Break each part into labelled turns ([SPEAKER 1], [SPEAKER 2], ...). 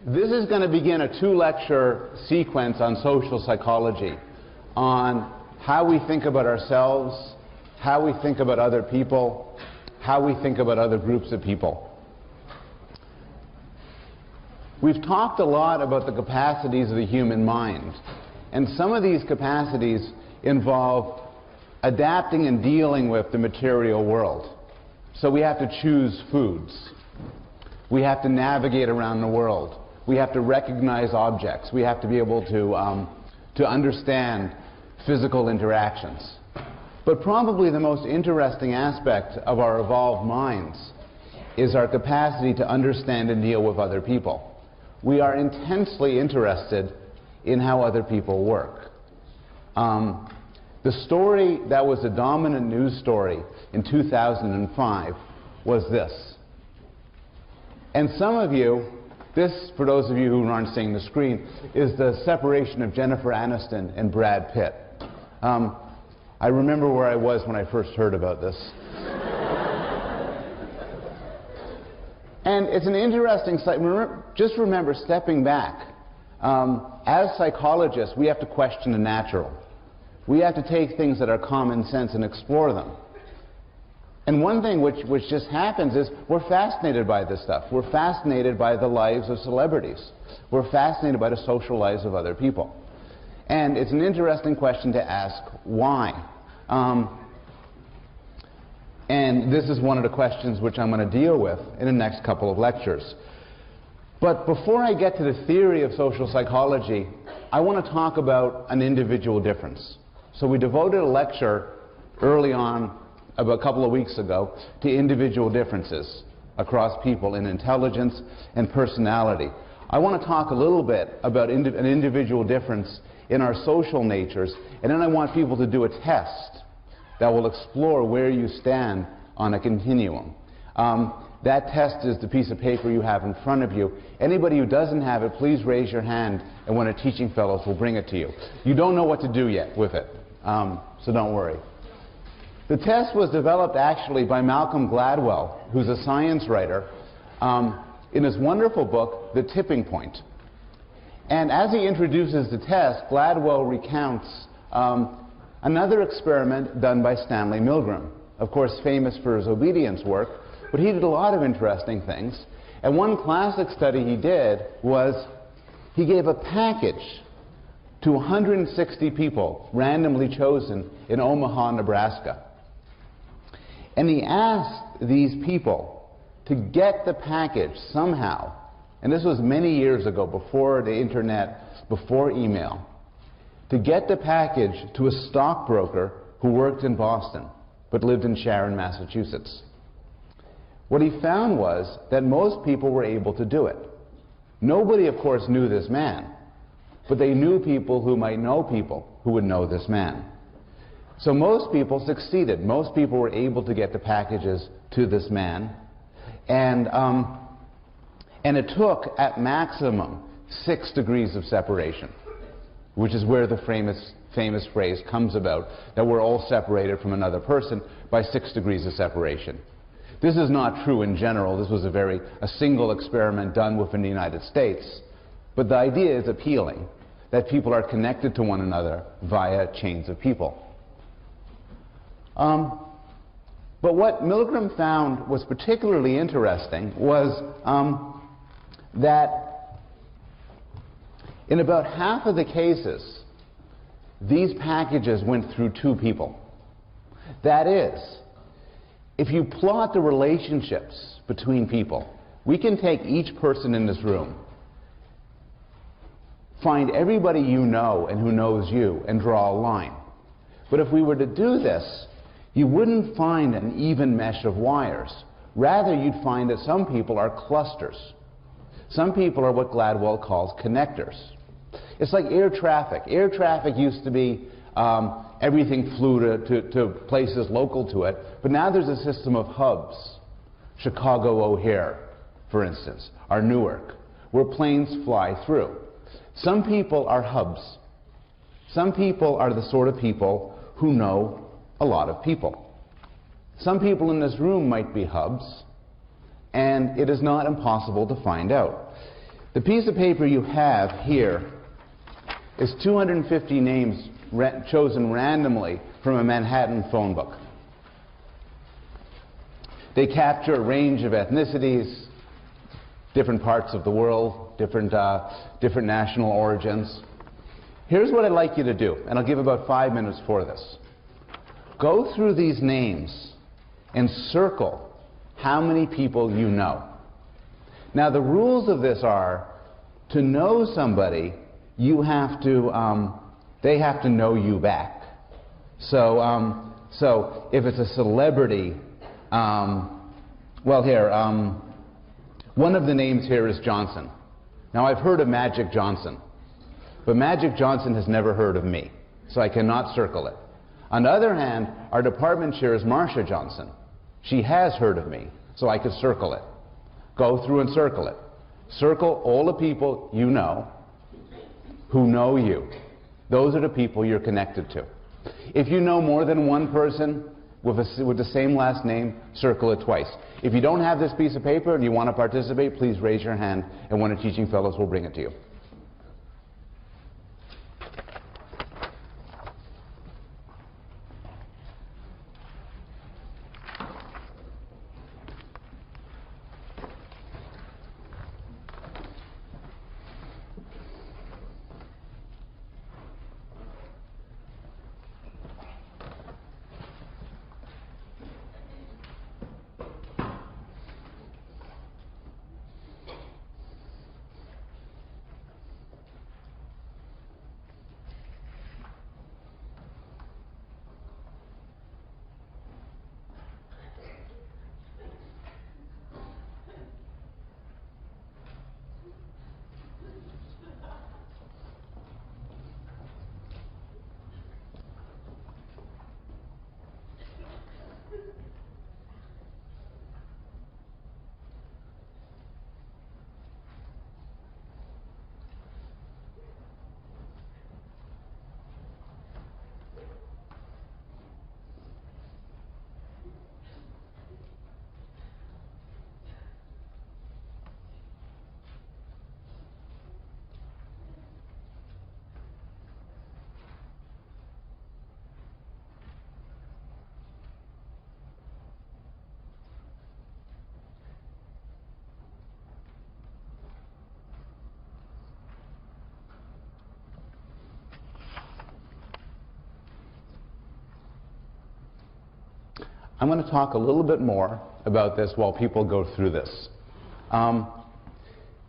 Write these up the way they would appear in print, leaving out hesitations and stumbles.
[SPEAKER 1] This is going to begin a 2-lecture sequence on social psychology, on how we think about ourselves, how we think about other people, how we think about other groups of people. We've talked a lot about the capacities of the human mind, and some of these capacities involve adapting and dealing with the material world. So we have to choose foods. We have to navigate around the world. We have to recognize objects. We have to be able to understand physical interactions. But probably the most interesting aspect of our evolved minds is our capacity to understand and deal with other people. We are intensely interested in how other people work. The story that was a dominant news story in 2005 was this. And some of you, this, for those of you who aren't seeing the screen, is the separation of Jennifer Aniston and Brad Pitt. I remember where I was when I first heard about this. And it's an interesting sight. Just remember, stepping back, as psychologists, we have to question the natural. We have to take things that are common sense and explore them. And one thing which just happens is we're fascinated by this stuff. We're fascinated by the lives of celebrities. We're fascinated by the social lives of other people. And it's an interesting question to ask, why? And this is one of the questions which I'm going to deal with in the next couple of lectures. But before I get to the theory of social psychology, I want to talk about an individual difference. So we devoted a lecture early on, about a couple of weeks ago, to individual differences across people in intelligence and personality. I want to talk a little bit about an individual difference in our social natures, and then I want people to do a test that will explore where you stand on a continuum. That test is the piece of paper you have in front of you. Anybody who doesn't have it, please raise your hand, and one of the teaching fellows will bring it to you. You don't know what to do yet with it, so don't worry. The test was developed actually by Malcolm Gladwell, who's a science writer, in his wonderful book, The Tipping Point. And as he introduces the test, Gladwell recounts another experiment done by Stanley Milgram, of course famous for his obedience work, but he did a lot of interesting things. And one classic study he did was he gave a package to 160 people randomly chosen in Omaha, Nebraska. And he asked these people to get the package somehow, and this was many years ago, before the internet, before email, to get the package to a stockbroker who worked in Boston but lived in Sharon, Massachusetts. What he found was that most people were able to do it. Nobody, of course, knew this man, but they knew people who might know people who would know this man. So most people succeeded. Most people were able to get the packages to this man, and it took, at maximum, 6 degrees of separation, which is where the famous phrase comes about, that we're all separated from another person by 6 degrees of separation. This is not true in general. This was a single experiment done within the United States. But the idea is appealing, that people are connected to one another via chains of people. But what Milgram found was particularly interesting was that in about half of the cases, these packages went through 2 people. That is, if you plot the relationships between people, we can take each person in this room, find everybody you know and who knows you, and draw a line. But if we were to do this, you wouldn't find an even mesh of wires. Rather, you'd find that some people are clusters. Some people are what Gladwell calls connectors. It's like air traffic. Air traffic used to be everything flew to places local to it, but now there's a system of hubs. Chicago O'Hare, for instance, or Newark, where planes fly through. Some people are hubs. Some people are the sort of people who know a lot of people. Some people in this room might be hubs, and it is not impossible to find out. The piece of paper you have here is 250 names chosen randomly from a Manhattan phone book. They capture a range of ethnicities, different parts of the world, different national origins. Here's what I'd like you to do, and I'll give about 5 minutes for this. Go through these names and circle how many people you know. Now, the rules of this are, to know somebody, you have to, they have to know you back. So, so if it's a celebrity, well, here, one of the names here is Johnson. Now, I've heard of Magic Johnson, but Magic Johnson has never heard of me, so I cannot circle it. On the other hand, our department chair is Marcia Johnson. She has heard of me, so I could circle it. Go through and circle it. Circle all the people you know who know you. Those are the people you're connected to. If you know more than one person with the same last name, circle it twice. If you don't have this piece of paper and you want to participate, please raise your hand and one of the teaching fellows will bring it to you. I'm going to talk a little bit more about this while people go through this. The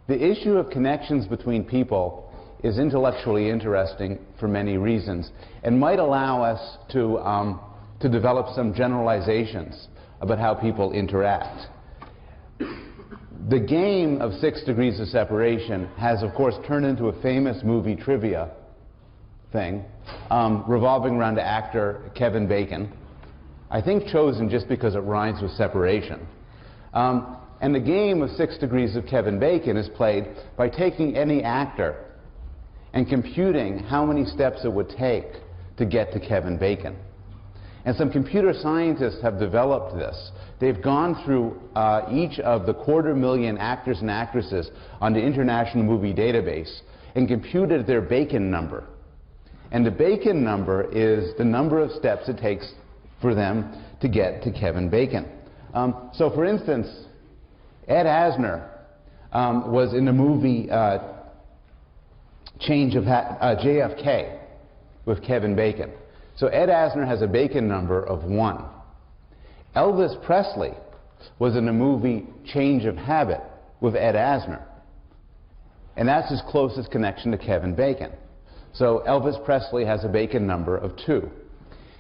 [SPEAKER 1] issue of connections between people is intellectually interesting for many reasons and might allow us to develop some generalizations about how people interact. The game of 6 degrees of separation has, of course, turned into a famous movie trivia thing revolving around the actor Kevin Bacon. I think chosen just because it rhymes with separation. And the game of 6 degrees of Kevin Bacon is played by taking any actor and computing how many steps it would take to get to Kevin Bacon. And some computer scientists have developed this. They've gone through each of the 250,000 actors and actresses on the International Movie Database and computed their Bacon number. And the Bacon number is the number of steps it takes for them to get to Kevin Bacon. So for instance, Ed Asner was in the movie JFK with Kevin Bacon. So Ed Asner has a Bacon number of 1. Elvis Presley was in the movie Change of Habit with Ed Asner. And that's his closest connection to Kevin Bacon. So Elvis Presley has a Bacon number of 2.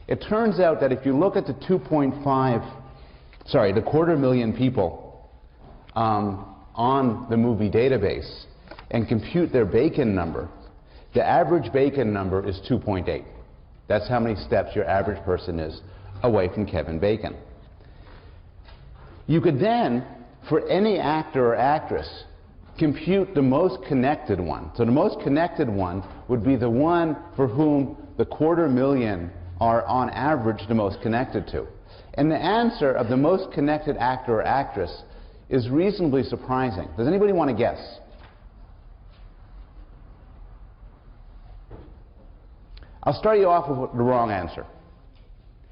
[SPEAKER 1] It turns out that if you look at the 250,000 people on the movie database and compute their Bacon number, the average Bacon number is 2.8. That's how many steps your average person is away from Kevin Bacon. You could then, for any actor or actress, compute the most connected one. So the most connected one would be the one for whom the 250,000 are on average the most connected to. And the answer of the most connected actor or actress is reasonably surprising. Does anybody want to guess? I'll start you off with the wrong answer.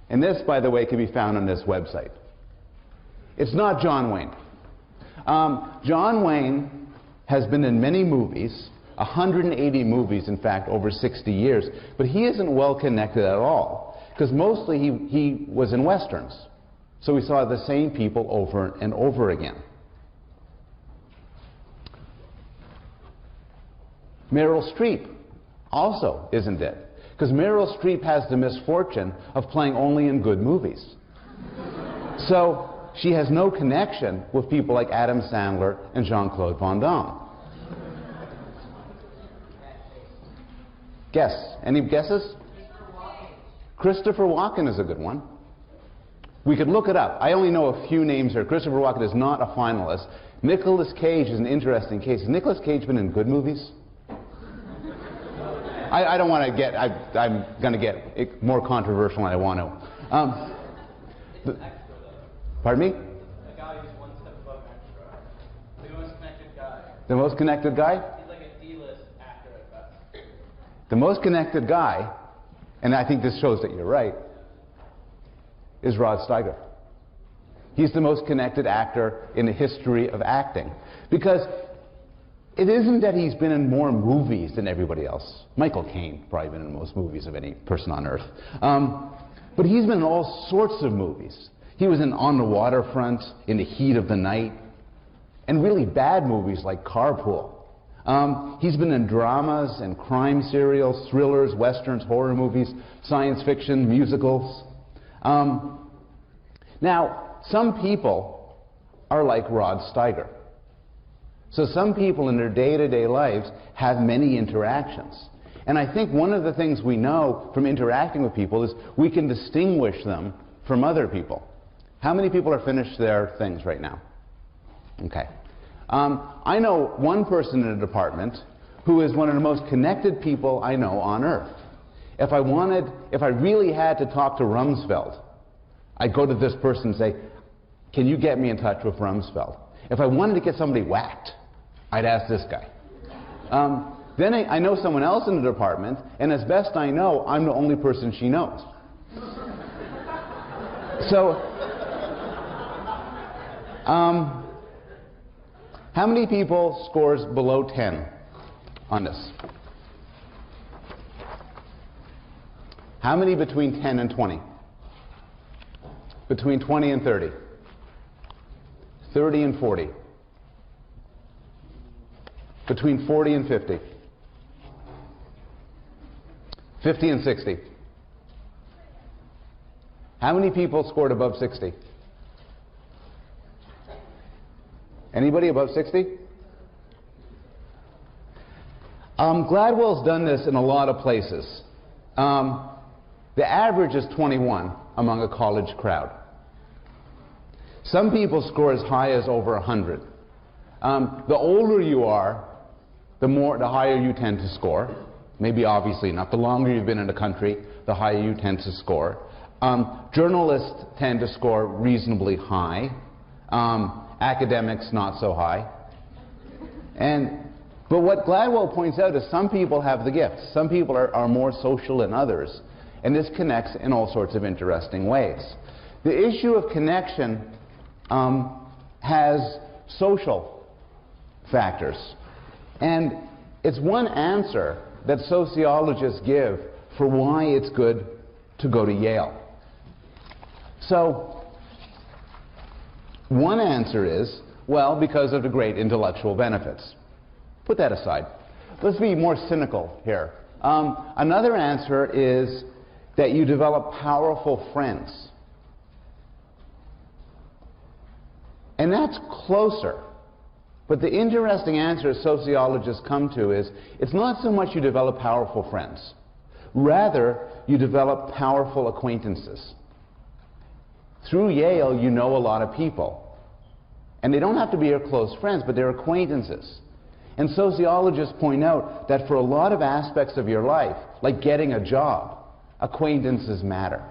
[SPEAKER 1] And this, by the way, can be found on this website. It's not John Wayne. John Wayne has been in many movies, 180 movies, in fact, over 60 years, but he isn't well connected at all, because mostly he was in Westerns. So we saw the same people over and over again. Meryl Streep also isn't it, because Meryl Streep has the misfortune of playing only in good movies. So she has no connection with people like Adam Sandler and Jean-Claude Van Damme. Guess. Any guesses? Christopher Walken is a good one. We could look it up. I only know a few names here. Christopher Walken is not a finalist. Nicolas Cage is an interesting case. Has Nicolas Cage been in good movies? I don't want to get, I'm going to get more controversial than I want to. Pardon me?
[SPEAKER 2] The guy who's one step above extra. The most connected guy.
[SPEAKER 1] The most connected guy?
[SPEAKER 2] He's like a D-list actor at best.
[SPEAKER 1] The most connected guy, and I think this shows that you're right, is Rod Steiger. He's the most connected actor in the history of acting. Because it isn't that he's been in more movies than everybody else. Michael Caine probably been in most movies of any person on earth. But he's been in all sorts of movies. He was in On the Waterfront, In the Heat of the Night, and really bad movies like Carpool. He's been in dramas and crime serials, thrillers, westerns, horror movies, science fiction, musicals. Now, some people are like Rod Steiger. So some people in their day-to-day lives have many interactions. And I think one of the things we know from interacting with people is we can distinguish them from other people. How many people are finished their things right now? Okay. I know one person in a department who is one of the most connected people I know on earth. If I really had to talk to Rumsfeld, I'd go to this person and say, can you get me in touch with Rumsfeld? If I wanted to get somebody whacked, I'd ask this guy. Then I know someone else in the department, and as best I know, I'm the only person she knows. So, how many people scores below 10 on this? How many between 10 and 20? Between 20 and 30? 30 and 40? Between 40 and 50? 50 and 60? How many people scored above 60? Anybody above 60? Gladwell's done this in a lot of places. The average is 21 among a college crowd. Some people score as high as over 100. The older you are, the higher you tend to score. Maybe obviously not. The longer you've been in the country, the higher you tend to score. Journalists tend to score reasonably high. Academics, not so high. But what Gladwell points out is some people have the gifts. Some people are more social than others. And this connects in all sorts of interesting ways. The issue of connection has social factors. And it's one answer that sociologists give for why it's good to go to Yale. So, one answer is, well, because of the great intellectual benefits. Put that aside. Let's be more cynical here. Another answer is that you develop powerful friends. And that's closer. But the interesting answer sociologists come to is, it's not so much you develop powerful friends. Rather, you develop powerful acquaintances. Through Yale, you know a lot of people. And they don't have to be your close friends, but they're acquaintances. And sociologists point out that for a lot of aspects of your life, like getting a job, acquaintances matter.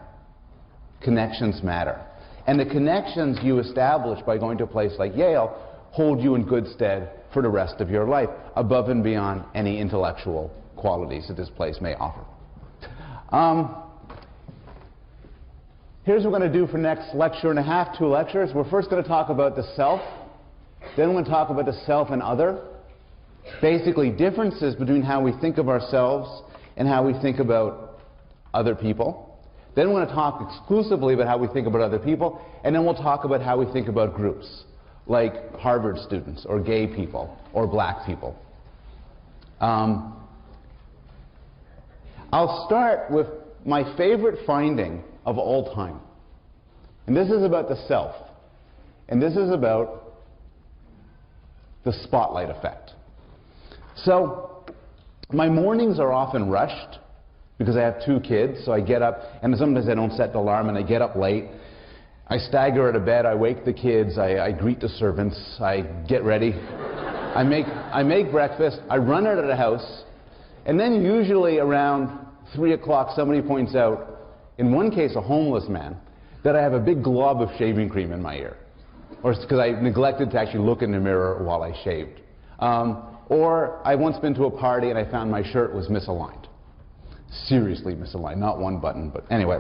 [SPEAKER 1] Connections matter. And the connections you establish by going to a place like Yale hold you in good stead for the rest of your life, above and beyond any intellectual qualities that this place may offer. Here's what we're going to do for next lecture and a half, 2 lectures. We're first going to talk about the self. Then we're going to talk about the self and other. Basically, differences between how we think of ourselves and how we think about other people. Then we're going to talk exclusively about how we think about other people. And then we'll talk about how we think about groups, like Harvard students, or gay people, or black people. I'll start with my favorite finding of all time. And this is about the self. And this is about the spotlight effect. So, my mornings are often rushed because I have 2 kids, so I get up, and sometimes I don't set the alarm, and I get up late. I stagger out of bed, I wake the kids, I greet the servants, I get ready, I make breakfast, I run out of the house, and then usually around 3 o'clock somebody points out, in one case a homeless man, that I have a big glob of shaving cream in my ear. Or it's because I neglected to actually look in the mirror while I shaved. Or I once been to a party and I found my shirt was misaligned. Seriously misaligned, not one button, but anyway.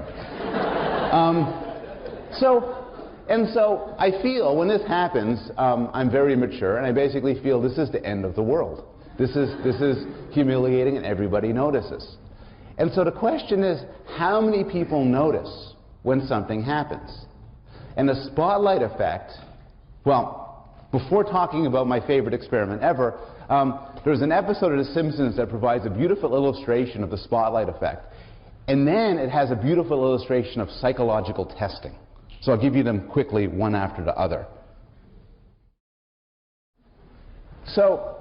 [SPEAKER 1] So I feel when this happens, I'm very mature, and I basically feel this is the end of the world. This is humiliating, and everybody notices. And so the question is, how many people notice when something happens? And the spotlight effect, well, before talking about my favorite experiment ever, there's an episode of The Simpsons that provides a beautiful illustration of the spotlight effect. And then it has a beautiful illustration of psychological testing. So I'll give you them quickly, one after the other. So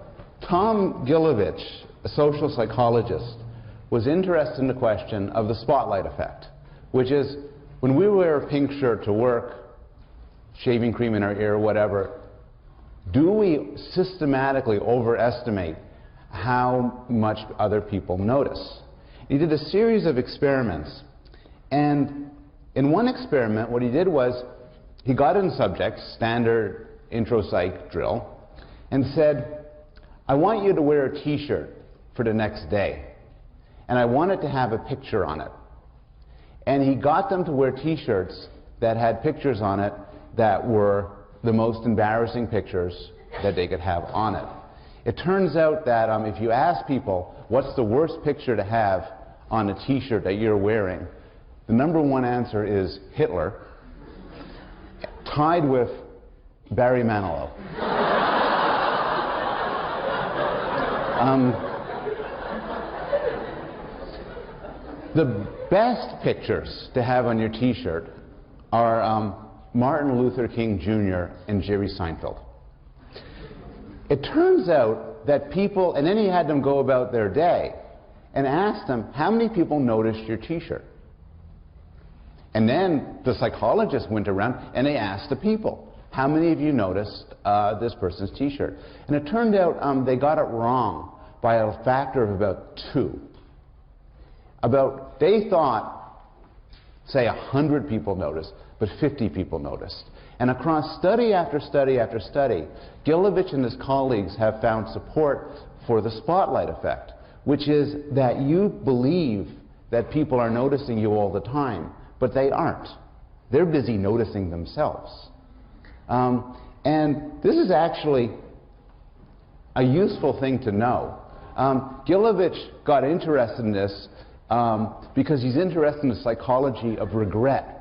[SPEAKER 1] Tom Gilovich, a social psychologist, was interested in the question of the spotlight effect, which is when we wear a pink shirt to work, shaving cream in our ear, whatever, do we systematically overestimate how much other people notice? He did a series of experiments, and in one experiment what he did was he got in subjects, standard intro psych drill, and said, I want you to wear a t-shirt for the next day, and I want it to have a picture on it. And he got them to wear t-shirts that had pictures on it that were the most embarrassing pictures that they could have on it. It turns out that if you ask people what's the worst picture to have on a t-shirt that you're wearing, the #1 answer is Hitler, tied with Barry Manilow. The best pictures to have on your t-shirt are Martin Luther King Jr. and Jerry Seinfeld. It turns out that people, and then he had them go about their day and asked them, how many people noticed your t-shirt? And then the psychologist went around and they asked the people, how many of you noticed this person's t-shirt? And it turned out they got it wrong by a factor of about 2. They thought, say 100 people noticed, but 50 people noticed. And across study after study after study, Gilovich and his colleagues have found support for the spotlight effect, which is that you believe that people are noticing you all the time, but they aren't. They're busy noticing themselves. And this is actually a useful thing to know. Gilovich got interested in this because he's interested in the psychology of regret.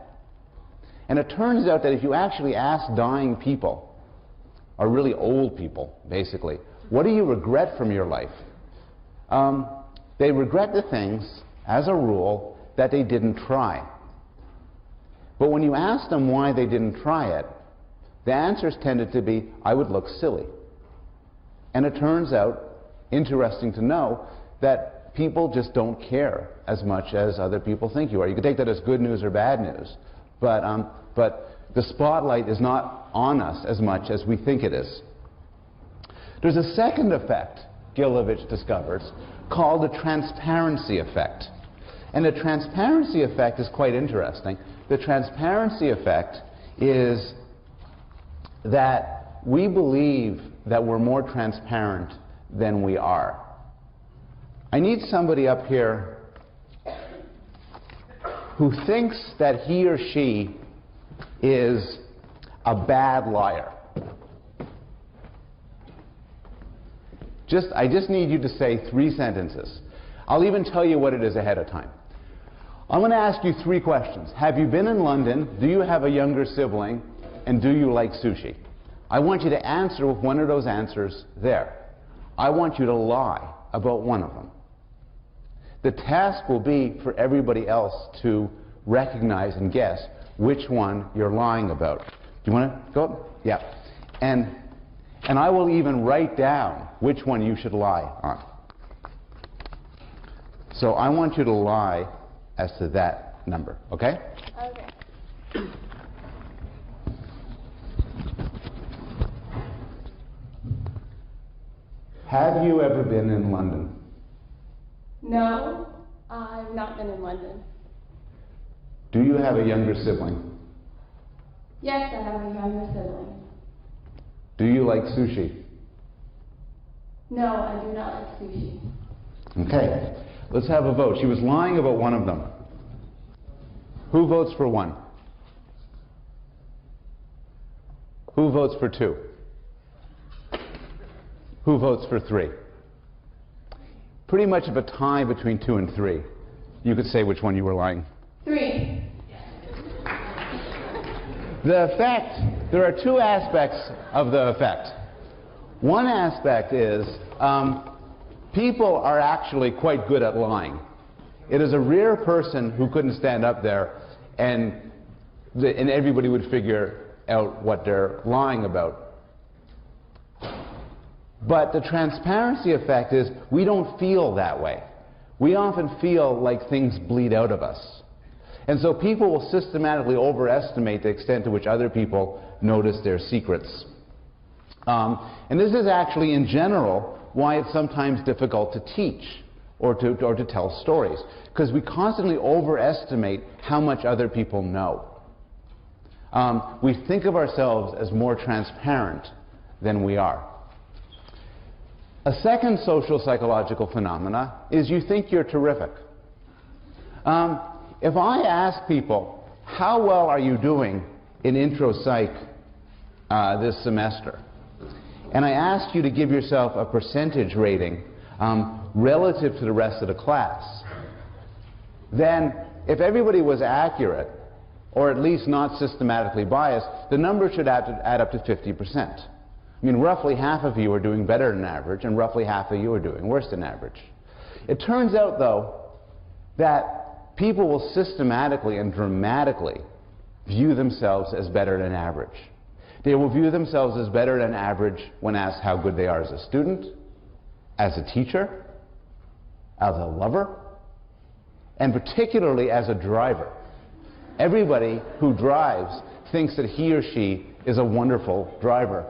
[SPEAKER 1] And it turns out that if you actually ask dying people, or really old people, basically, what do you regret from your life? They regret the things, as a rule, that they didn't try. But when you ask them why they didn't try it, the answers tended to be, I would look silly. And it turns out, interesting to know, that people just don't care as much as other people think you are. You can take that as good news or bad news. But the spotlight is not on us as much as we think it is. There's a second effect Gilovich discovers called the transparency effect. And the transparency effect is quite interesting. The transparency effect is that we believe that we're more transparent than we are. I need somebody up here who thinks that he or she is a bad liar. I just need you to say 3 sentences. I'll even tell you what it is ahead of time. I'm going to ask you 3 questions. Have you been in London? Do you have a younger sibling? And do you like sushi? I want you to answer with one of those answers there. I want you to lie about one of them. The task will be for everybody else to recognize and guess which one you're lying about. Do you want to go? Yeah. And I will even write down which one you should lie on. So I want you to lie as to that number, okay?
[SPEAKER 3] Okay.
[SPEAKER 1] Have you ever been in London?
[SPEAKER 3] No, I've not been in London.
[SPEAKER 1] Do you have a younger sibling?
[SPEAKER 3] Yes, I have a younger sibling.
[SPEAKER 1] Do you like sushi?
[SPEAKER 3] No, I do not like sushi.
[SPEAKER 1] Okay, let's have a vote. She was lying about one of them. Who votes for 1? Who votes for 2? Who votes for 3? Pretty much of a tie between 2 and 3. You could say which one you were lying.
[SPEAKER 3] 3.
[SPEAKER 1] The effect, there are 2 aspects of the effect. One aspect is people are actually quite good at lying. It is a rare person who couldn't stand up there and everybody would figure out what they're lying about. But the transparency effect is we don't feel that way. We often feel like things bleed out of us. And so people will systematically overestimate the extent to which other people notice their secrets. And this is actually, in general, why it's sometimes difficult to teach or to tell stories, because we constantly overestimate how much other people know. We think of ourselves as more transparent than we are. A second social psychological phenomena is you think you're terrific. If I ask people, how well are you doing in intro psych this semester? And I asked you to give yourself a percentage rating relative to the rest of the class, then if everybody was accurate, or at least not systematically biased, the number should add up to 50%. I mean, roughly half of you are doing better than average, and roughly half of you are doing worse than average. It turns out, though, that people will systematically and dramatically view themselves as better than average. They will view themselves as better than average when asked how good they are as a student, as a teacher, as a lover, and particularly as a driver. Everybody who drives thinks that he or she is a wonderful driver.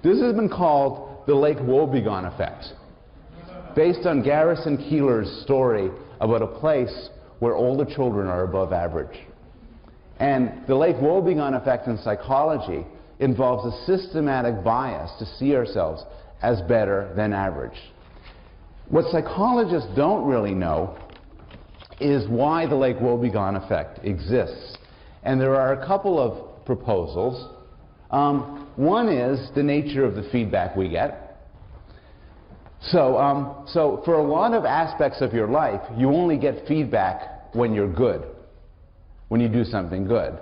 [SPEAKER 1] This has been called the Lake Wobegon effect, based on Garrison Keillor's story about a place where older children are above average. And the Lake Wobegon effect in psychology involves a systematic bias to see ourselves as better than average. What psychologists don't really know is why the Lake Wobegon effect exists. And there are a couple of proposals. One is the nature of the feedback we get. So for a lot of aspects of your life, you only get feedback when you're good, when you do something good.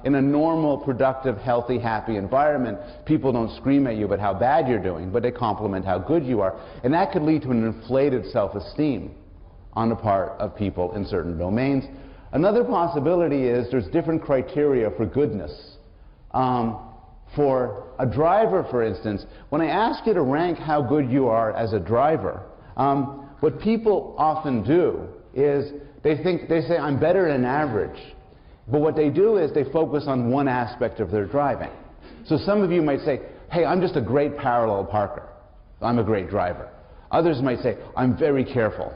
[SPEAKER 1] In a normal, productive, healthy, happy environment, people don't scream at you about how bad you're doing, but they compliment how good you are. And that could lead to an inflated self-esteem on the part of people in certain domains. Another possibility is there's different criteria for goodness. For a driver, for instance, when I ask you to rank how good you are as a driver, what people often do is they say, I'm better than average. But what they do is they focus on one aspect of their driving. So some of you might say, hey, I'm just a great parallel parker. I'm a great driver. Others might say, I'm very careful.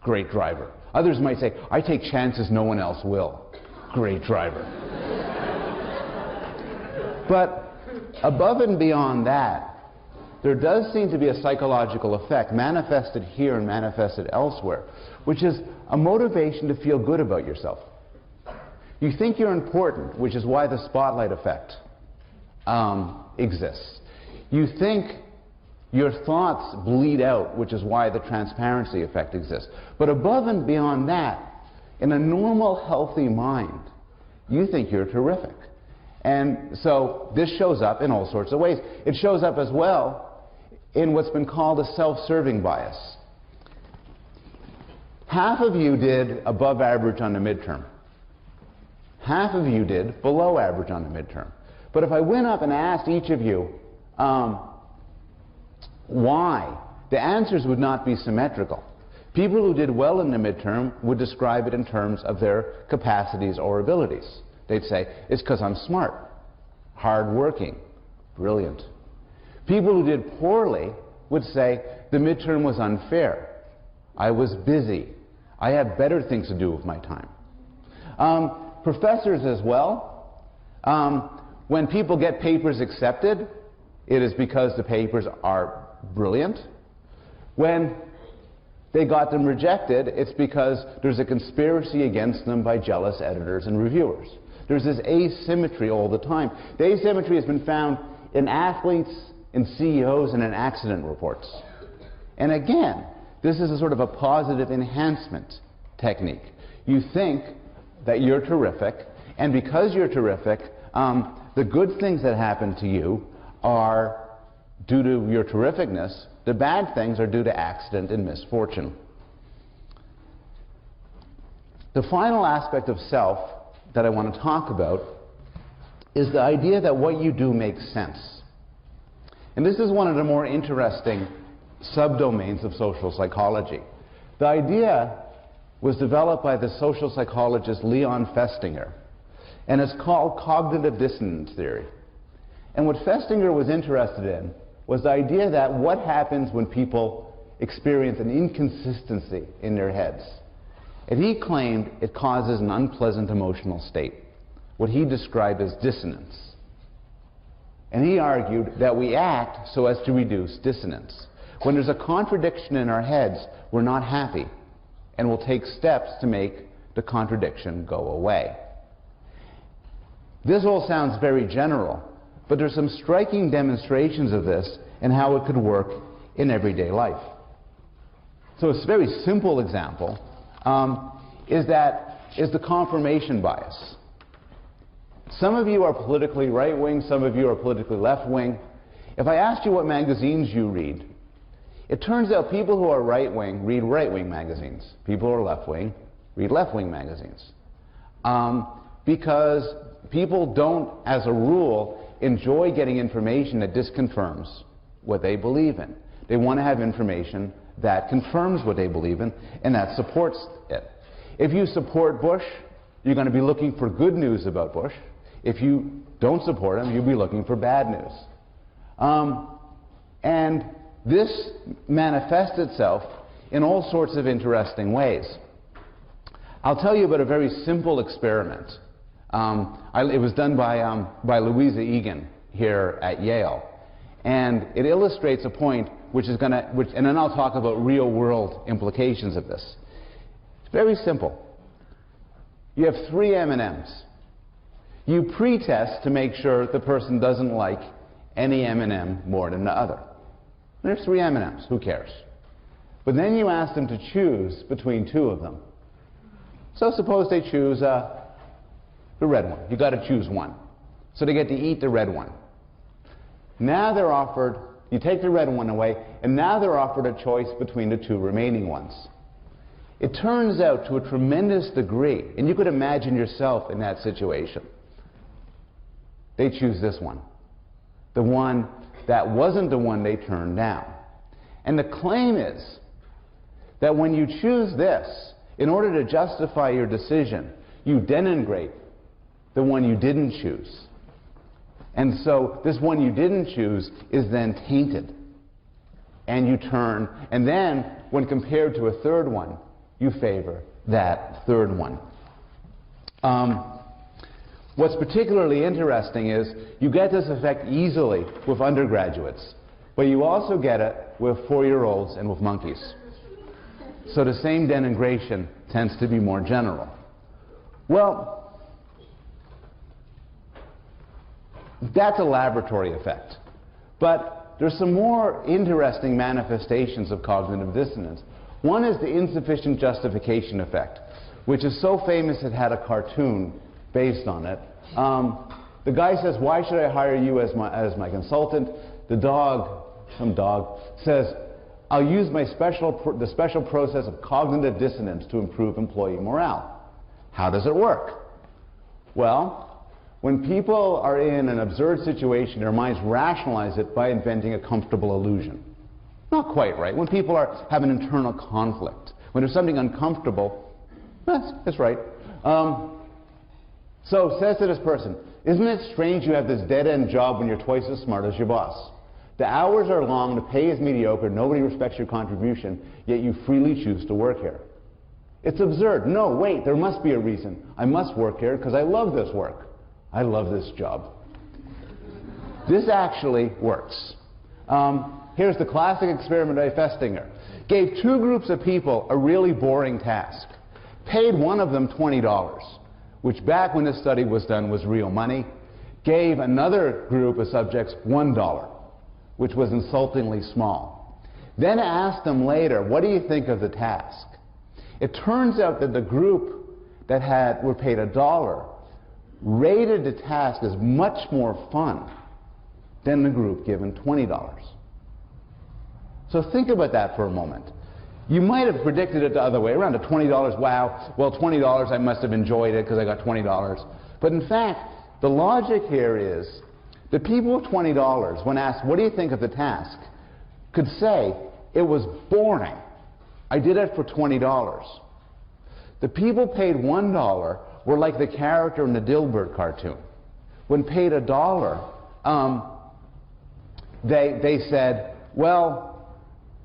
[SPEAKER 1] Great driver. Others might say, I take chances no one else will. Great driver. But above and beyond that, there does seem to be a psychological effect manifested here and manifested elsewhere, which is a motivation to feel good about yourself. You think you're important, which is why the spotlight effect exists. You think your thoughts bleed out, which is why the transparency effect exists. But above and beyond that, in a normal, healthy mind, you think you're terrific. And so this shows up in all sorts of ways. It shows up as well in what's been called a self-serving bias. Half of you did above average on the midterm. Half of you did below average on the midterm. But if I went up and asked each of you why, the answers would not be symmetrical. People who did well in the midterm would describe it in terms of their capacities or abilities. They'd say, it's because I'm smart, hardworking, brilliant. People who did poorly would say, the midterm was unfair. I was busy. I have better things to do with my time. Professors as well. When people get papers accepted, it is because the papers are brilliant. When they got them rejected, it's because there's a conspiracy against them by jealous editors and reviewers. There's this asymmetry all the time. The asymmetry has been found in athletes, in CEOs, and in accident reports. And again, this is a sort of a positive enhancement technique. You think that you're terrific, and because you're terrific, the good things that happen to you are due to your terrificness. The bad things are due to accident and misfortune. The final aspect of self that I want to talk about is the idea that what you do makes sense. And this is one of the more interesting subdomains of social psychology. The idea was developed by the social psychologist Leon Festinger, and it's called cognitive dissonance theory. And what Festinger was interested in was the idea that what happens when people experience an inconsistency in their heads. And he claimed it causes an unpleasant emotional state, what he described as dissonance. And he argued that we act so as to reduce dissonance. When there's a contradiction in our heads, we're not happy, and we'll take steps to make the contradiction go away. This all sounds very general, but there's some striking demonstrations of this and how it could work in everyday life. So a very simple example is the confirmation bias. Some of you are politically right-wing, some of you are politically left-wing. If I asked you what magazines you read, it turns out people who are right-wing read right-wing magazines. People who are left-wing read left-wing magazines. Because people don't, as a rule, enjoy getting information that disconfirms what they believe in. They want to have information that confirms what they believe in and that supports it. If you support Bush, you're going to be looking for good news about Bush. If you don't support him, you'll be looking for bad news. And this manifests itself in all sorts of interesting ways. I'll tell you about a very simple experiment. It was done by Louisa Egan here at Yale. And it illustrates a point and then I'll talk about real-world implications of this. It's very simple. You have 3 M&Ms. You pre-test to make sure the person doesn't like any M&M more than the other. There's 3 M&Ms, who cares? But then you ask them to choose between 2 of them. So suppose they choose the red one. You've got to choose one. So they get to eat the red one. Now they're offered, you take the red one away, and now they're offered a choice between the 2 remaining ones. It turns out to a tremendous degree, and you could imagine yourself in that situation. They choose this one. The one that wasn't the one they turned down. And the claim is that when you choose this, in order to justify your decision, you denigrate the one you didn't choose. And so this one you didn't choose is then tainted. And you turn, and then when compared to a 3rd one, you favor that 3rd one. What's particularly interesting is you get this effect easily with undergraduates. But you also get it with 4-year-olds and with monkeys. So the same denigration tends to be more general. Well, that's a laboratory effect. But there's some more interesting manifestations of cognitive dissonance. One is the insufficient justification effect, which is so famous it had a cartoon based on it. The guy says, "Why should I hire you as my consultant?" The dog, some dog, says, "I'll use the special process of cognitive dissonance to improve employee morale." How does it work? Well, when people are in an absurd situation, their minds rationalize it by inventing a comfortable illusion. Not quite right. When people have an internal conflict, when there's something uncomfortable, that's right. So says to this person, "Isn't it strange you have this dead-end job when you're twice as smart as your boss? The hours are long, the pay is mediocre, nobody respects your contribution, yet you freely choose to work here." It's absurd. No, wait, there must be a reason. I must work here because I love this work. I love this job. This actually works. Here's the classic experiment by Festinger. Gave 2 groups of people a really boring task. Paid one of them $20, which back when this study was done was real money. Gave another group of subjects $1, which was insultingly small. Then asked them later, "What do you think of the task?" It turns out that the group that were paid $1 rated the task as much more fun than the group given $20. So think about that for a moment. You might have predicted it the other way around. At $20, wow, well, $20, I must have enjoyed it because I got $20. But in fact, the logic here is the people with $20, when asked, "What do you think of the task?" could say, "It was boring. I did it for $20. The people paid $1 were like the character in the Dilbert cartoon. When paid $1, they said, "Well,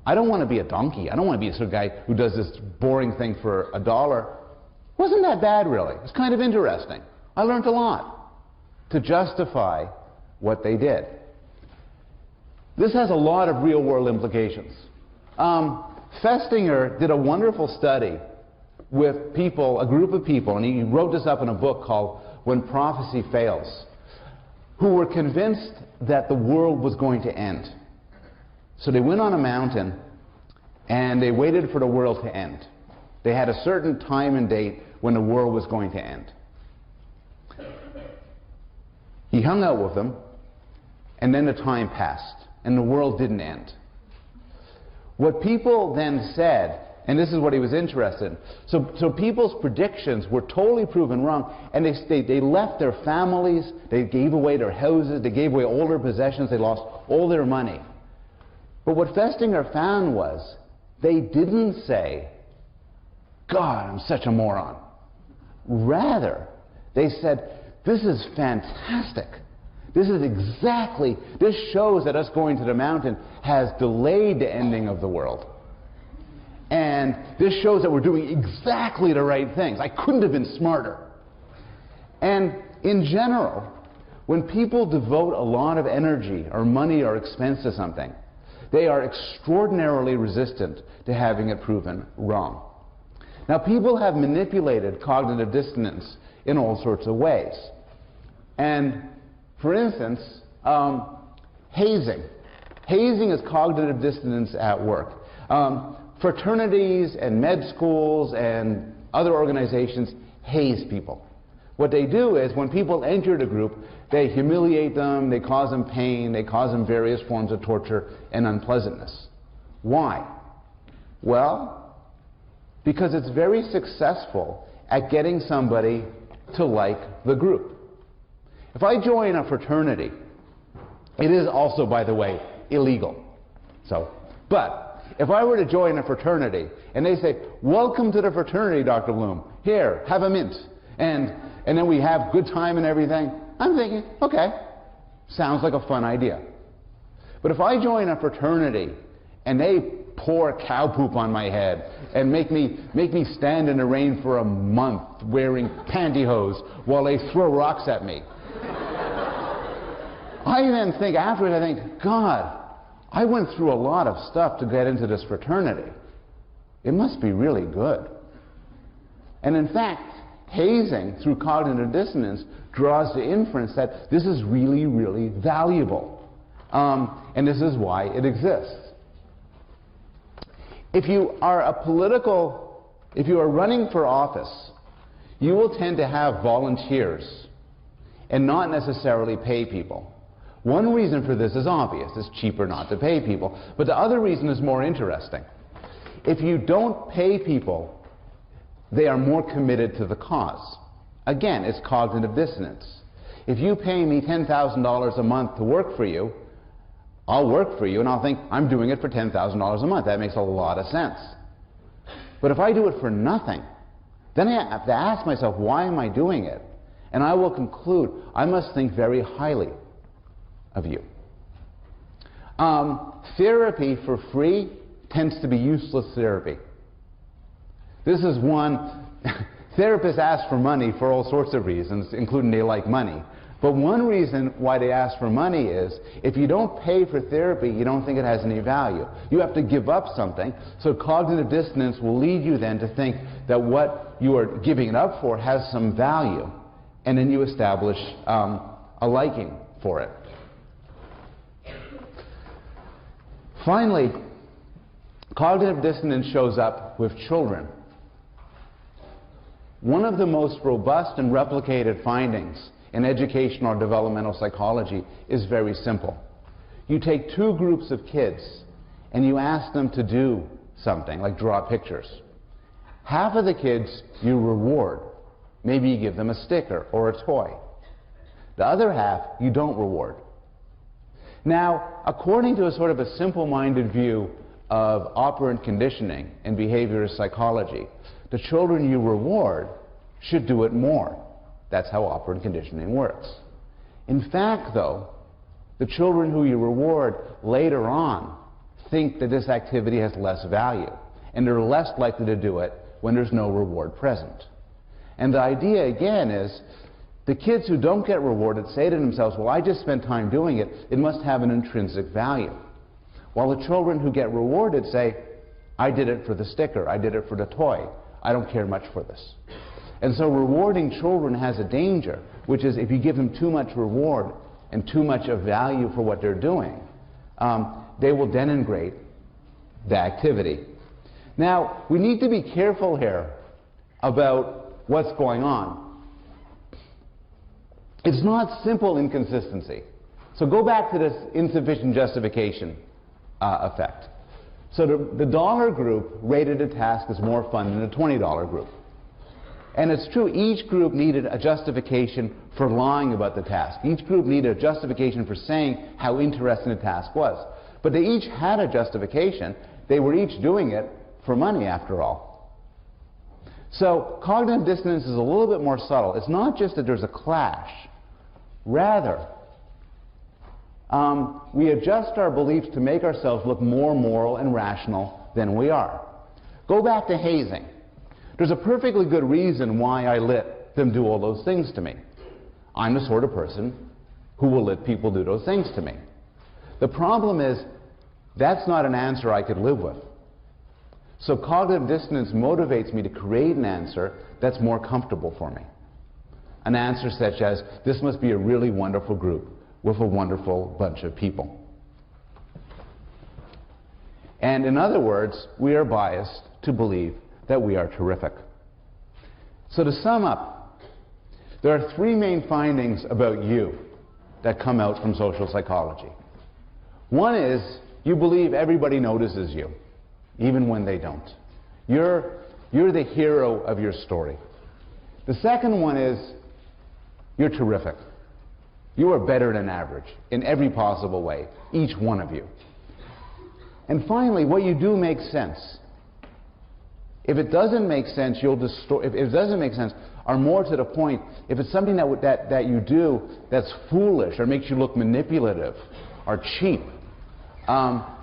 [SPEAKER 1] I don't want to be a donkey. I don't want to be a sort of guy who does this boring thing for $1. Wasn't that bad, really? It's kind of interesting. I learned a lot," to justify what they did. This has a lot of real-world implications. Festinger did a wonderful study with people, a group of people, and he wrote this up in a book called When Prophecy Fails, who were convinced that the world was going to end. So they went on a mountain and they waited for the world to end. They had a certain time and date when the world was going to end. He hung out with them, and then the time passed, and the world didn't end. What people then said, and this is what he was interested in, so people's predictions were totally proven wrong, and they left their families, they gave away their houses, they gave away all their possessions, they lost all their money. But what Festinger found was, they didn't say, "God, I'm such a moron." Rather, they said, "This is fantastic. This shows that us going to the mountain has delayed the ending of the world. And this shows that we're doing exactly the right things. I couldn't have been smarter." And in general, when people devote a lot of energy or money or expense to something, they are extraordinarily resistant to having it proven wrong. Now, people have manipulated cognitive dissonance in all sorts of ways. And for instance, hazing. Hazing is cognitive dissonance at work. Fraternities and med schools and other organizations haze people. What they do is, when people enter the group, they humiliate them, they cause them pain, they cause them various forms of torture and unpleasantness. Why? Well, because it's very successful at getting somebody to like the group. If I join a fraternity, it is also, by the way, illegal. But if I were to join a fraternity and they say, "Welcome to the fraternity, Dr. Bloom. Here, have a mint." And then we have good time and everything, I'm thinking, okay, sounds like a fun idea. But if I join a fraternity and they pour cow poop on my head and make me stand in the rain for a month wearing pantyhose while they throw rocks at me, I then think afterwards, God, I went through a lot of stuff to get into this fraternity. It must be really good. And in fact, hazing through cognitive dissonance draws the inference that this is really, really valuable. And this is why it exists. If you are running for office, you will tend to have volunteers and not necessarily pay people. One reason for this is obvious. It's cheaper not to pay people. But the other reason is more interesting. If you don't pay people, they are more committed to the cause. Again, it's cognitive dissonance. If you pay me $10,000 a month to work for you, I'll work for you and I'll think, I'm doing it for $10,000 a month. That makes a lot of sense. But if I do it for nothing, then I have to ask myself, why am I doing it? And I will conclude, I must think very highly of you. Therapy for free tends to be useless therapy. This is one, therapists ask for money for all sorts of reasons, including they like money. But one reason why they ask for money is, if you don't pay for therapy, you don't think it has any value. You have to give up something, so cognitive dissonance will lead you then to think that what you are giving it up for has some value. And then you establish a liking for it. Finally, cognitive dissonance shows up with children. One of the most robust and replicated findings in educational or developmental psychology is very simple. You take two groups of kids and you ask them to do something, like draw pictures. Half of the kids you reward. Maybe you give them a sticker or a toy. The other half you don't reward. Now, according to a sort of a simple-minded view of operant conditioning and behaviorist psychology, the children you reward should do it more. That's how operant conditioning works. In fact, though, the children who you reward later on think that this activity has less value, and they're less likely to do it when there's no reward present. And the idea, again, is the kids who don't get rewarded say to themselves, well, I just spent time doing it, it must have an intrinsic value. While the children who get rewarded say, I did it for the sticker, I did it for the toy, I don't care much for this. And so rewarding children has a danger, which is if you give them too much reward and too much of value for what they're doing, they will denigrate the activity. Now, we need to be careful here about what's going on. It's not simple inconsistency. So go back to this insufficient justification effect. So the dollar group rated a task as more fun than the $20 group. And it's true, each group needed a justification for lying about the task. Each group needed a justification for saying how interesting the task was. But they each had a justification. They were each doing it for money, after all. So cognitive dissonance is a little bit more subtle. It's not just that there's a clash. Rather, we adjust our beliefs to make ourselves look more moral and rational than we are. Go back to hazing. There's a perfectly good reason why I let them do all those things to me. I'm the sort of person who will let people do those things to me. The problem is, that's not an answer I could live with. So cognitive dissonance motivates me to create an answer that's more comfortable for me. An answer such as, this must be a really wonderful group with a wonderful bunch of people. And in other words, we are biased to believe that we are terrific. So to sum up, there are three main findings about you that come out from social psychology. One is, you believe everybody notices you, even when they don't. You're the hero of your story. The second one is, you're terrific. You are better than average in every possible way, each one of you. And finally, what you do makes sense. If it doesn't make sense, you'll distort. If it doesn't make sense, or more to the point, if it's something that you do that's foolish or makes you look manipulative or cheap,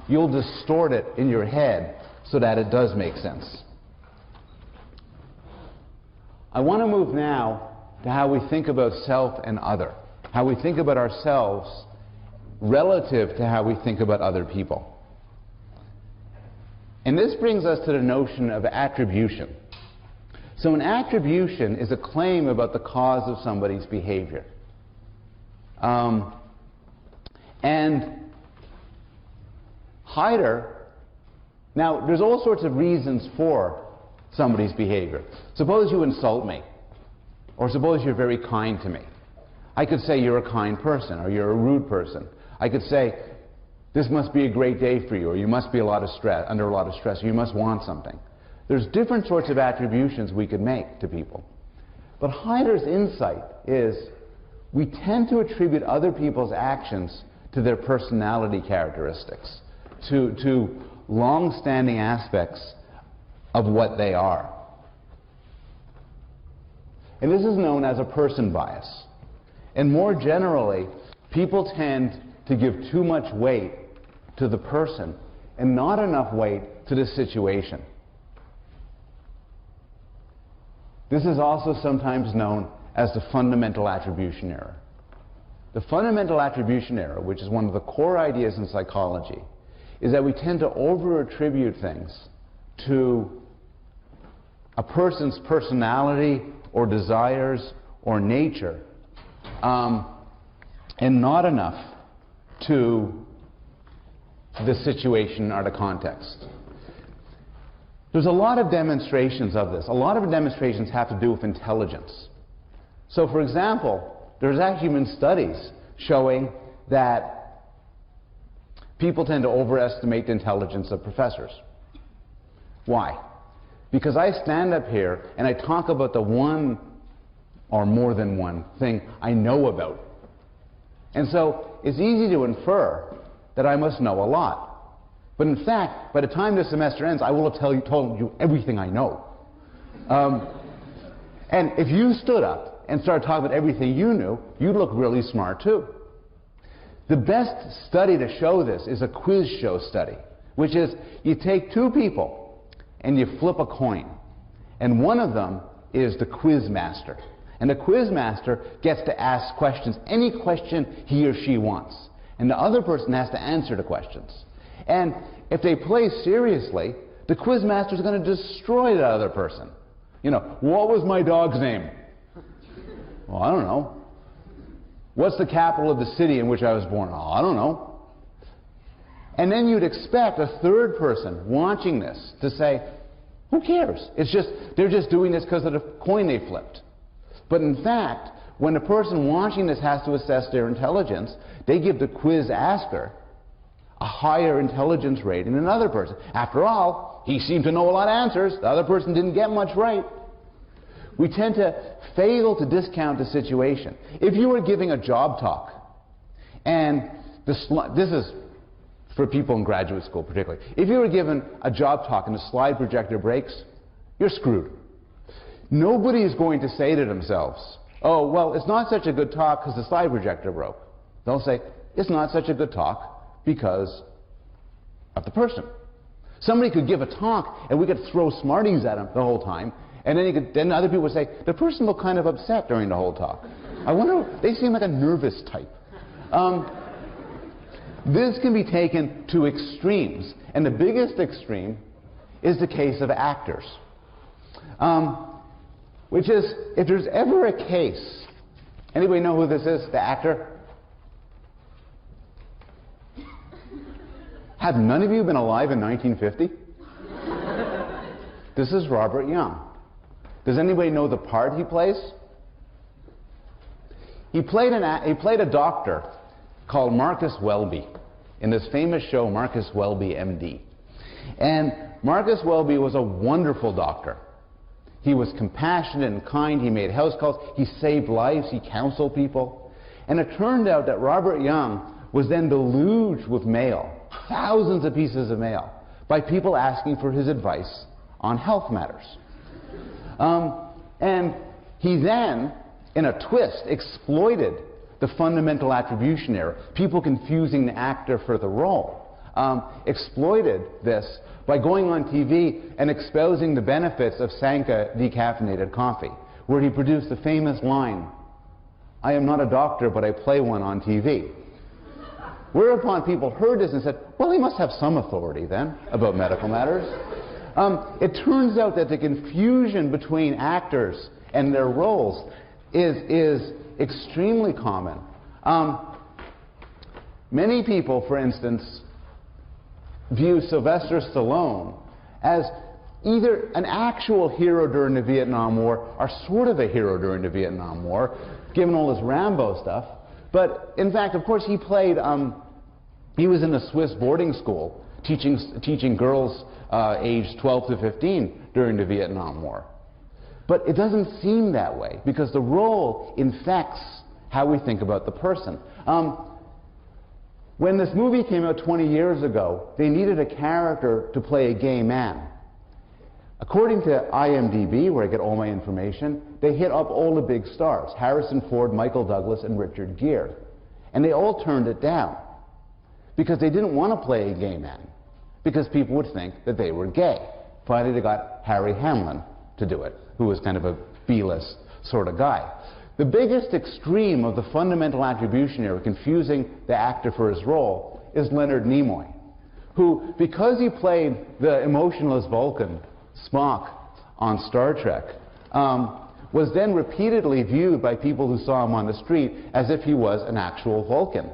[SPEAKER 1] you'll distort it in your head so that it does make sense. I want to move now to how we think about self and other, how we think about ourselves relative to how we think about other people. And this brings us to the notion of attribution. So an attribution is a claim about the cause of somebody's behavior. And Heider, now there's all sorts of reasons for somebody's behavior. Suppose you insult me, or suppose you're very kind to me. I could say you're a kind person, or you're a rude person. I could say, this must be a great day for you, or you must be under a lot of stress, or you must want something. There's different sorts of attributions we could make to people. But Heider's insight is we tend to attribute other people's actions to their personality characteristics, to long-standing aspects of what they are. And this is known as a person bias. And more generally, people tend to give too much weight to the person and not enough weight to the situation. This is also sometimes known as the fundamental attribution error. The fundamental attribution error, which is one of the core ideas in psychology, is that we tend to over-attribute things to a person's personality or desires or nature, and not enough to the situation or the context. There's a lot of demonstrations of this. A lot of the demonstrations have to do with intelligence. So, for example, there's actually been studies showing that people tend to overestimate the intelligence of professors. Why? Because I stand up here and I talk about the one or more than one thing I know about. And so it's easy to infer that I must know a lot. But in fact, by the time this semester ends, I will have told you everything I know. And if you stood up and started talking about everything you knew, you'd look really smart too. The best study to show this is a quiz show study, which is you take two people and you flip a coin. And one of them is the quiz master. And the quiz master gets to ask questions, any question he or she wants. And the other person has to answer the questions. And if they play seriously, the quiz master is going to destroy the other person. You know, what was my dog's name? Well, I don't know. What's the capital of the city in which I was born? Oh, I don't know. And then you'd expect a third person watching this to say, who cares? It's just, they're just doing this because of the coin they flipped. But in fact, when the person watching this has to assess their intelligence, they give the quiz asker a higher intelligence rating than another person. After all, he seemed to know a lot of answers. The other person didn't get much right. We tend to fail to discount the situation. If you were giving a job talk, and this is for people in graduate school particularly, if you were given a job talk and the slide projector breaks, you're screwed. Nobody is going to say to themselves, oh, well, it's not such a good talk because the slide projector broke. They'll say, it's not such a good talk because of the person. Somebody could give a talk and we could throw Smarties at him the whole time, and then other people would say, the person looked kind of upset during the whole talk. I wonder, they seem like a nervous type. This can be taken to extremes, and the biggest extreme is the case of actors. Which is, if there's ever a case, anybody know who this is, the actor? Have none of you been alive in 1950? This is Robert Young. Does anybody know the part he plays? He played a doctor called Marcus Welby in this famous show, Marcus Welby, MD. And Marcus Welby was a wonderful doctor. He was compassionate and kind. He made house calls. He saved lives. He counseled people. And it turned out that Robert Young was then deluged with mail, thousands of pieces of mail, by people asking for his advice on health matters. And he then, in a twist, exploited the fundamental attribution error, people confusing the actor for the role, exploited this by going on TV and exposing the benefits of Sanka decaffeinated coffee, where he produced the famous line, I am not a doctor, but I play one on TV. Whereupon people heard this and said, well, he must have some authority then about medical matters. It turns out that the confusion between actors and their roles is extremely common. Many people, for instance, view Sylvester Stallone as either an actual hero during the Vietnam War or sort of a hero during the Vietnam War, given all this Rambo stuff. But in fact, of course, he played, he was in a Swiss boarding school teaching girls aged 12 to 15 during the Vietnam War. But it doesn't seem that way because the role infects how we think about the person. When this movie came out 20 years ago, they needed a character to play a gay man. According to IMDb, where I get all my information, they hit up all the big stars, Harrison Ford, Michael Douglas, and Richard Gere. And they all turned it down because they didn't want to play a gay man, because people would think that they were gay. Finally, they got Harry Hamlin to do it, who was kind of a B-list sort of guy. The biggest extreme of the fundamental attribution error, confusing the actor for his role, is Leonard Nimoy, who, because he played the emotionless Vulcan, Spock, on Star Trek, was then repeatedly viewed by people who saw him on the street as if he was an actual Vulcan.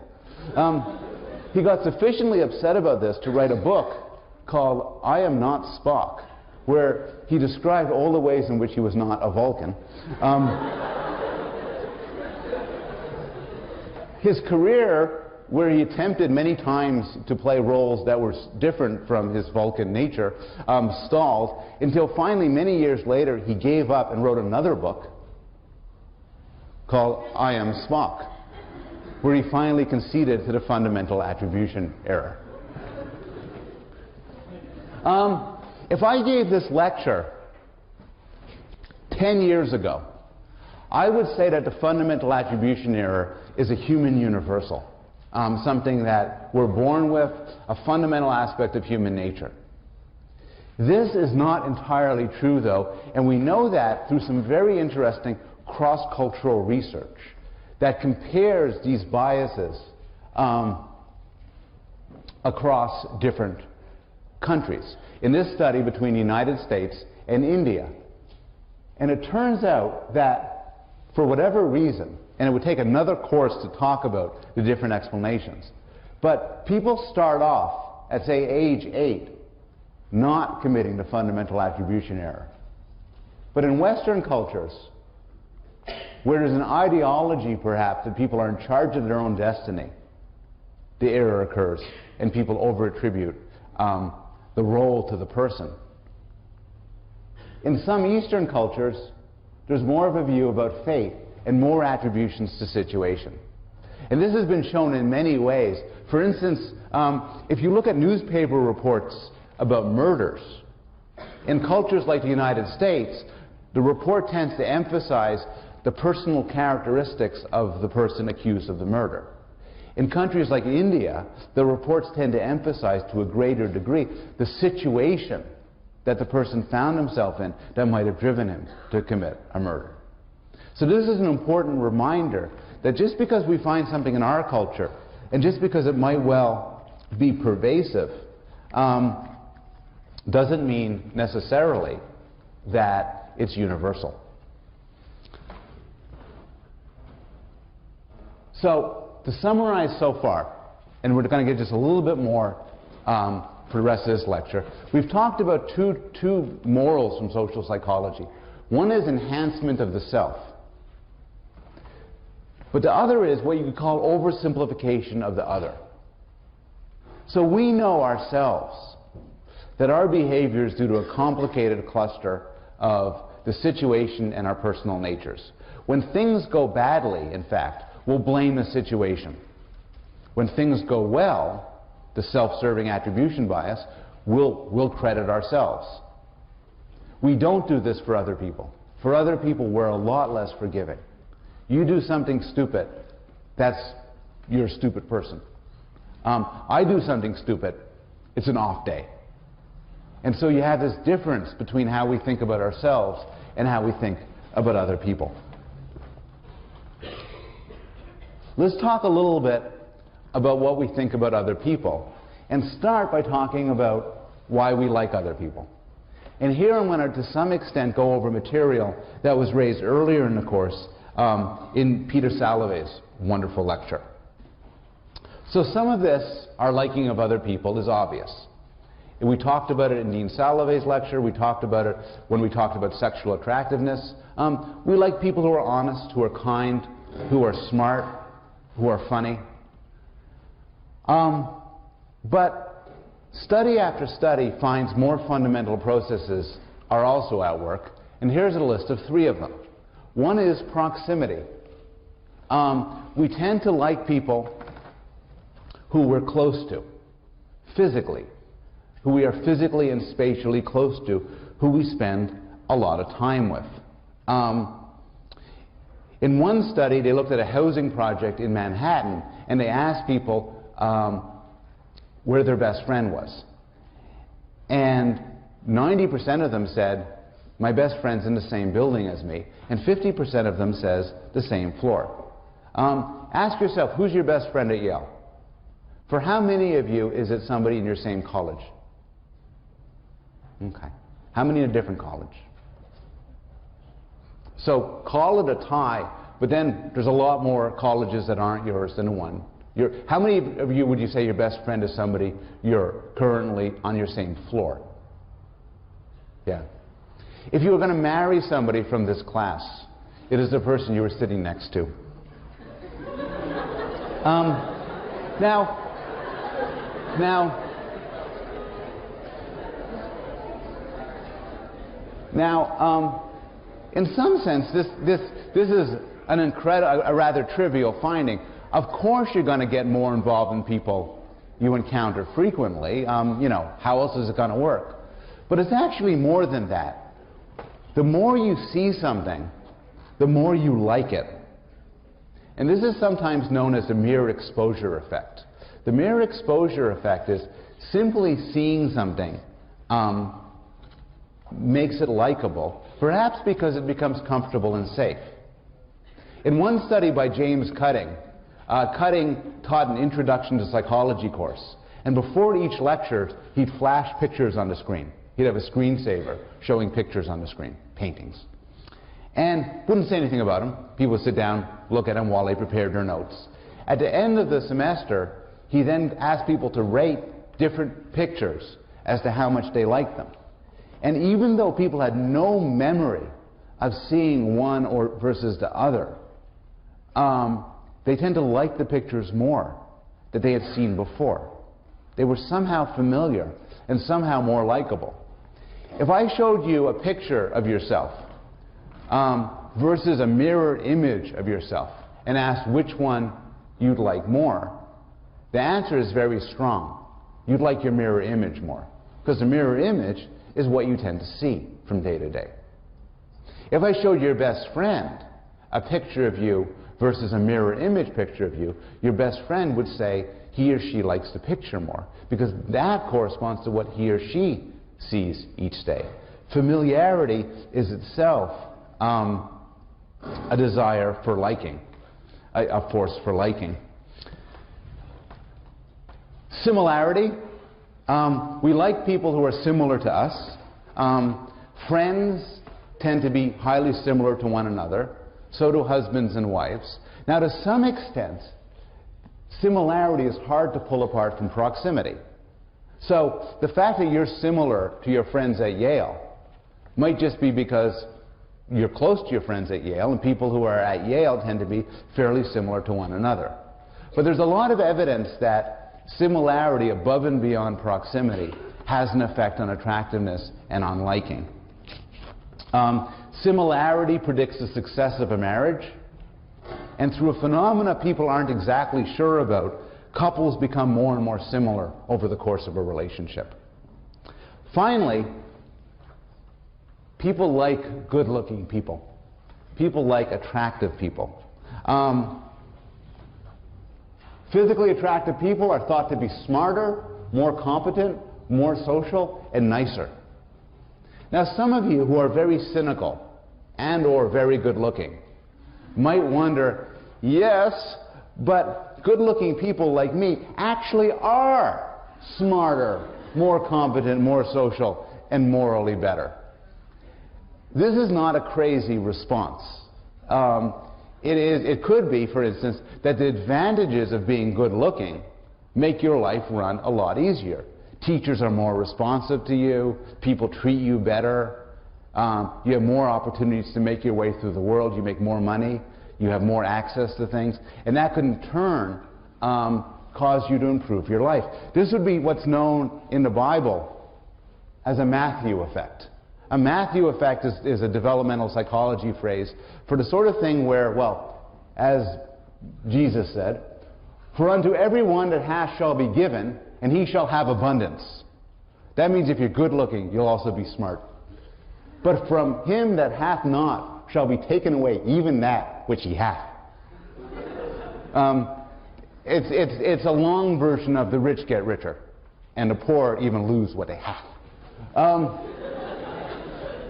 [SPEAKER 1] He got sufficiently upset about this to write a book called I Am Not Spock, where he described all the ways in which he was not a Vulcan. His career, where he attempted many times to play roles that were different from his Vulcan nature, stalled until finally, many years later, he gave up and wrote another book called I Am Spock, where he finally conceded to the fundamental attribution error. If I gave this lecture 10 years ago, I would say that the fundamental attribution error is a human universal, something that we're born with, a fundamental aspect of human nature. This is not entirely true, though, and we know that through some very interesting cross-cultural research that compares these biases across different countries. In this study between the United States and India. And it turns out that for whatever reason, and it would take another course to talk about the different explanations, but people start off at, say, age 8, not committing the fundamental attribution error. But in Western cultures, where there's an ideology, perhaps, that people are in charge of their own destiny, the error occurs, and people over-attribute the role to the person. In some Eastern cultures, there's more of a view about fate and more attributions to situation. And this has been shown in many ways. For instance, if you look at newspaper reports about murders, in cultures like the United States, the report tends to emphasize the personal characteristics of the person accused of the murder. In countries like India, the reports tend to emphasize to a greater degree the situation that the person found himself in that might have driven him to commit a murder. So this is an important reminder that just because we find something in our culture, and just because it might well be pervasive, doesn't mean necessarily that it's universal. So, to summarize so far, and we're going to get just a little bit more for the rest of this lecture, we've talked about two morals from social psychology. One is enhancement of the self. But the other is what you could call oversimplification of the other. So we know ourselves that our behavior is due to a complicated cluster of the situation and our personal natures. When things go badly, in fact, we'll blame the situation. When things go well, the self-serving attribution bias, we'll credit ourselves. We don't do this for other people. For other people, we're a lot less forgiving. You do something stupid, you're a stupid person. I do something stupid, it's an off day. And so you have this difference between how we think about ourselves and how we think about other people. Let's talk a little bit about what we think about other people and start by talking about why we like other people. And here I'm going to some extent, go over material that was raised earlier in the course in Peter Salovey's wonderful lecture. So some of this, our liking of other people, is obvious. And we talked about it in Dean Salovey's lecture. We talked about it when we talked about sexual attractiveness. We like people who are honest, who are kind, who are smart, who are funny. But study after study finds more fundamental processes are also at work. And here's a list of 3 of them. One is proximity. We tend to like people who we're close to, physically, who we are physically and spatially close to, who we spend a lot of time with. In one study, they looked at a housing project in Manhattan, and they asked people where their best friend was. And 90% of them said, my best friend's in the same building as me, and 50% of them says the same floor. Ask yourself, who's your best friend at Yale? For how many of you is it somebody in your same college? Okay. How many in a different college? So call it a tie, but then there's a lot more colleges that aren't yours than one. How many of you would you say your best friend is somebody you're currently on your same floor? Yeah. If you were going to marry somebody from this class, it is the person you were sitting next to. In some sense, this is a rather trivial finding. Of course you're going to get more involved in people you encounter frequently. You know, how else is it going to work? But it's actually more than that. The more you see something, the more you like it. And this is sometimes known as the mirror exposure effect. The mirror exposure effect is simply seeing something makes it likable, perhaps because it becomes comfortable and safe. In one study by James Cutting, Cutting taught an Introduction to Psychology course. And before each lecture, he'd flash pictures on the screen. He'd have a screensaver showing pictures on the screen, paintings. And wouldn't say anything about them. People would sit down, look at them while they prepared their notes. At the end of the semester, he then asked people to rate different pictures as to how much they liked them. And even though people had no memory of seeing one versus the other, they tend to like the pictures more that they had seen before. They were somehow familiar and somehow more likable. If I showed you a picture of yourself versus a mirrored image of yourself and asked which one you'd like more, the answer is very strong. You'd like your mirror image more, because the mirror image is what you tend to see from day to day. If I showed your best friend a picture of you versus a mirror image picture of you, your best friend would say he or she likes the picture more, because that corresponds to what he or she sees each day. Familiarity is itself a desire for liking, a force for liking. Similarity. We like people who are similar to us. Friends tend to be highly similar to one another. So do husbands and wives. Now, to some extent, similarity is hard to pull apart from proximity. So the fact that you're similar to your friends at Yale might just be because you're close to your friends at Yale, and people who are at Yale tend to be fairly similar to one another. But there's a lot of evidence that similarity above and beyond proximity has an effect on attractiveness and on liking. Similarity predicts the success of a marriage, and through a phenomena people aren't exactly sure about, couples become more and more similar over the course of a relationship. Finally, people like good-looking people. People like attractive people. Physically attractive people are thought to be smarter, more competent, more social, and nicer. Now, some of you who are very cynical and or very good-looking might wonder, yes, but good-looking people like me actually are smarter, more competent, more social, and morally better. This is not a crazy response. It could be, for instance, that the advantages of being good-looking make your life run a lot easier. Teachers are more responsive to you, people treat you better, you have more opportunities to make your way through the world, you make more money, you have more access to things, and that could in turn cause you to improve your life. This would be what's known in the Bible as a Matthew effect. A Matthew effect is a developmental psychology phrase for the sort of thing where, well, as Jesus said, "For unto every one that hath shall be given, and he shall have abundance." That means if you're good looking, you'll also be smart. "But from him that hath not shall be taken away even that which he hath." It's a long version of the rich get richer, and the poor even lose what they have.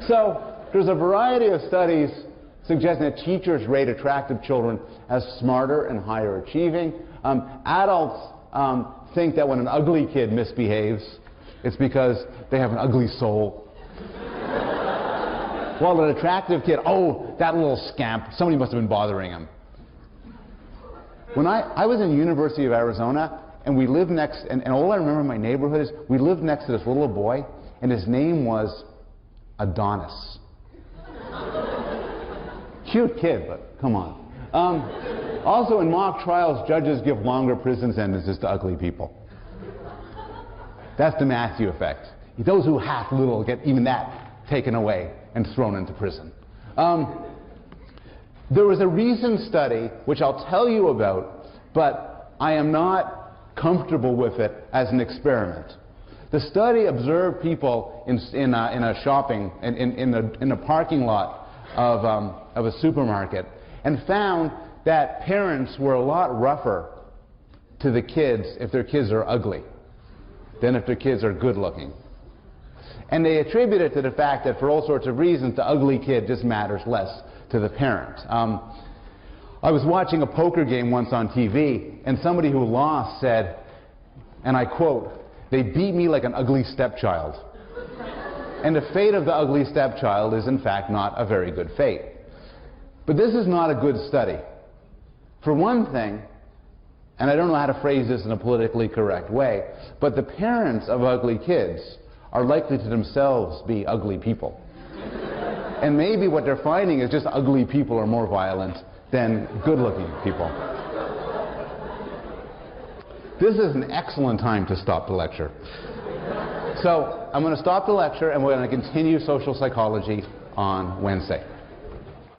[SPEAKER 1] So there's a variety of studies suggesting that teachers rate attractive children as smarter and higher achieving. Adults think that when an ugly kid misbehaves, it's because they have an ugly soul. While an attractive kid, oh, that little scamp, somebody must have been bothering him. When I was in the University of Arizona, and we lived next, and all I remember in my neighborhood is we lived next to this little boy, and his name was Adonis. Cute kid, but come on. Also, in mock trials, judges give longer prison sentences to ugly people. That's the Matthew effect. Those who hath little get even that taken away and thrown into prison. There was a recent study, which I'll tell you about, but I am not comfortable with it as an experiment. The study observed people in a shopping, in a parking lot of a supermarket, and found that parents were a lot rougher to the kids if their kids are ugly than if their kids are good looking. And they attribute it to the fact that for all sorts of reasons, the ugly kid just matters less to the parent. I was watching a poker game once on TV, and somebody who lost said, and I quote, "They beat me like an ugly stepchild." And the fate of the ugly stepchild is in fact not a very good fate. But this is not a good study. For one thing, and I don't know how to phrase this in a politically correct way, but the parents of ugly kids are likely to themselves be ugly people. And maybe what they're finding is just ugly people are more violent than good-looking people. This is an excellent time to stop the lecture. So I'm going to stop the lecture, and we're going to continue social psychology on Wednesday.